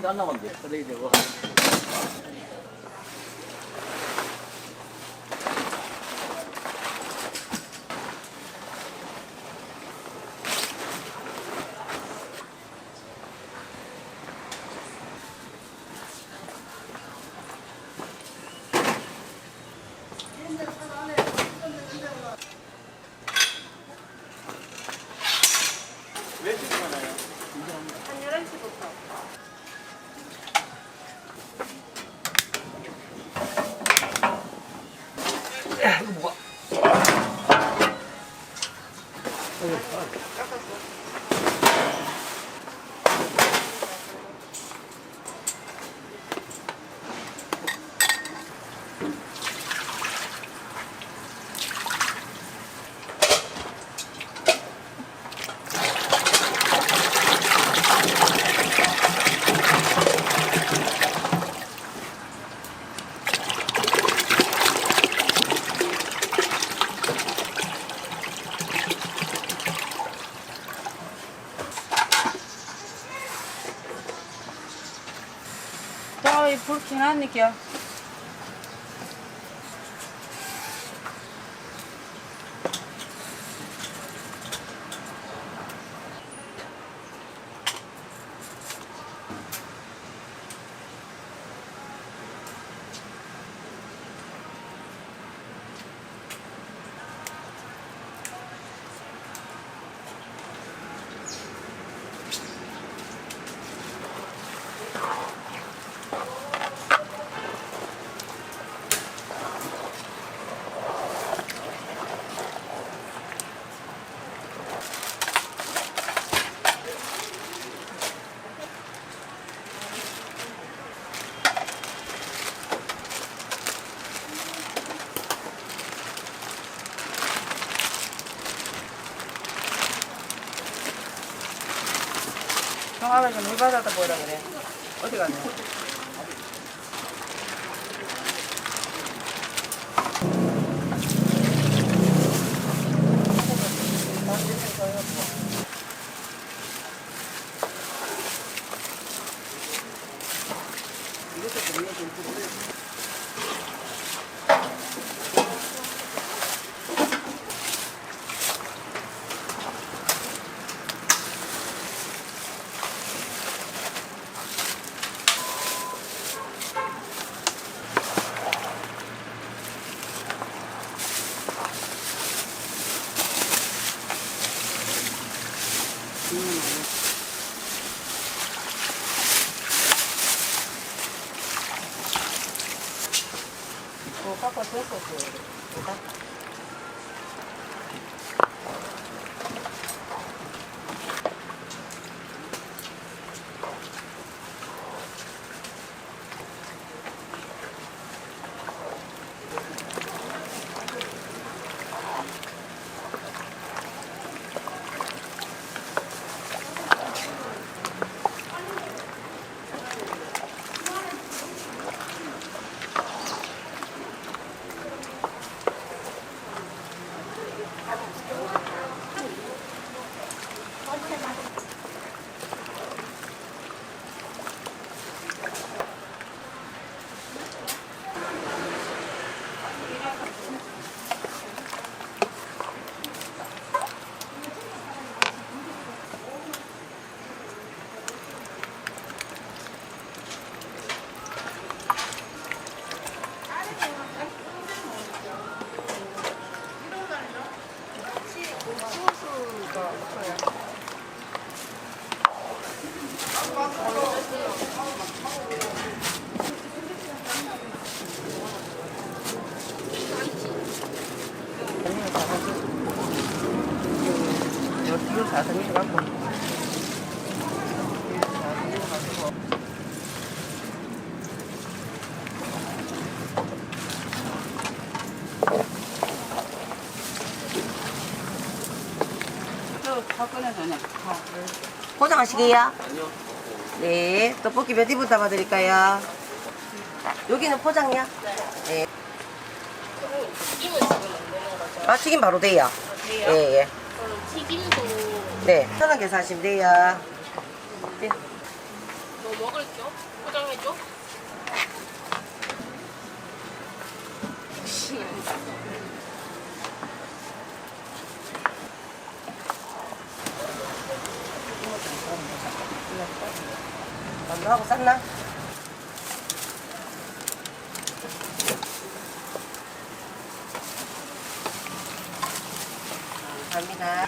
미니도 안 나왔는데. 그래 이제 뭐. 몇 시간 하나요? 한 11시부터. 이거 뭐가? 저희 불 켜놨니까? 형아버지 물 받아다 보라 그래. 어디 갔냐? 깎아 줬었어요. 이거 사성이 갖고. 다 꺼내서냐? 포장하시게요? 아니요. 네. 떡볶이 몇 입부터 담아드릴까요? 여기는 포장이야? 네. 아, 튀김 바로 돼요. 예, 예. 튀김도 네. 1,000원 계산하시면 돼요. 네. 뭐 먹을죠? 포장해줘? 만두하고 쌌나? 감사합니다.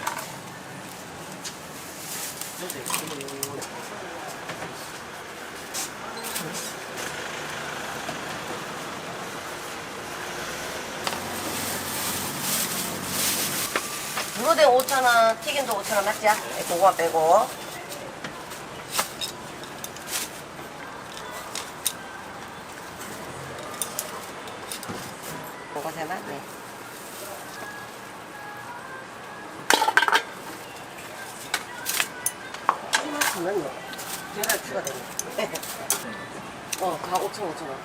무로대 5,000원, 튀김도 5,000원 맞지? 고구마 빼고. 이거 세나? 네. 이만큼은 계란 추가되네. 다 5,000원.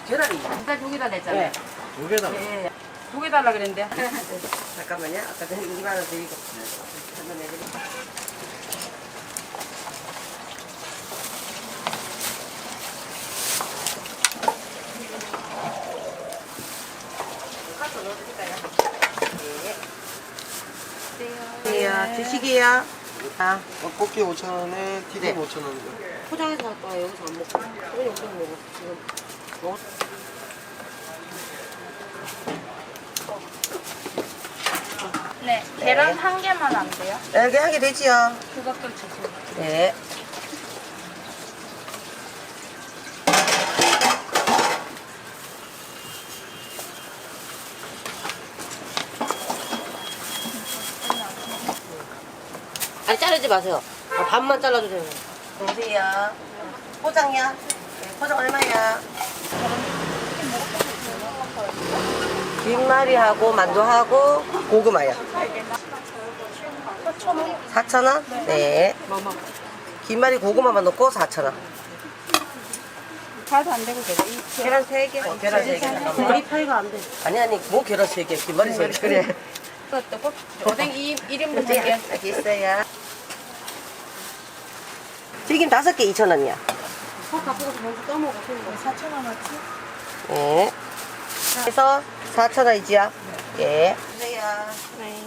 계란이. 일단 2개 냈잖아요. 네. 두 개다. 네. 2개 달라 그랬는데. 잠깐만요. 아까 전에 2만 원 드리고. 한번 내드릴게요. 가서 넣어드릴까요? 네. 드시게요. 아, 떡볶이 5,000원에 튀김 네. 5,000원이요. 포장해서 갈 거야. 여기서 안 먹고. 그냥 여기서 먹어. 지금. 먹어. 네. 계란 한 개만 안 돼요? 이렇게 하게 되지요. 그것도 주세요. 네. 아니, 자르지 마세요. 반만 잘라주세요. 보세요. 포장이야? 네, 포장 얼마야? 김말이하고 만두하고 고구마요. 4,000원? 네. 김말이 고구마만 넣고 4,000원. 가도 안 되고 그래. 계란 3개? 계란 3개. 머리 파이가 안 돼. 아니, 뭐 계란 3개, 김말이 3개. 그래. 그것도 오뎅 1인분 네, 3개. 여기 있어요. 튀김 5개 2,000원이야. 네. 그래서 4,000원이지요? 예. 주세요. 네.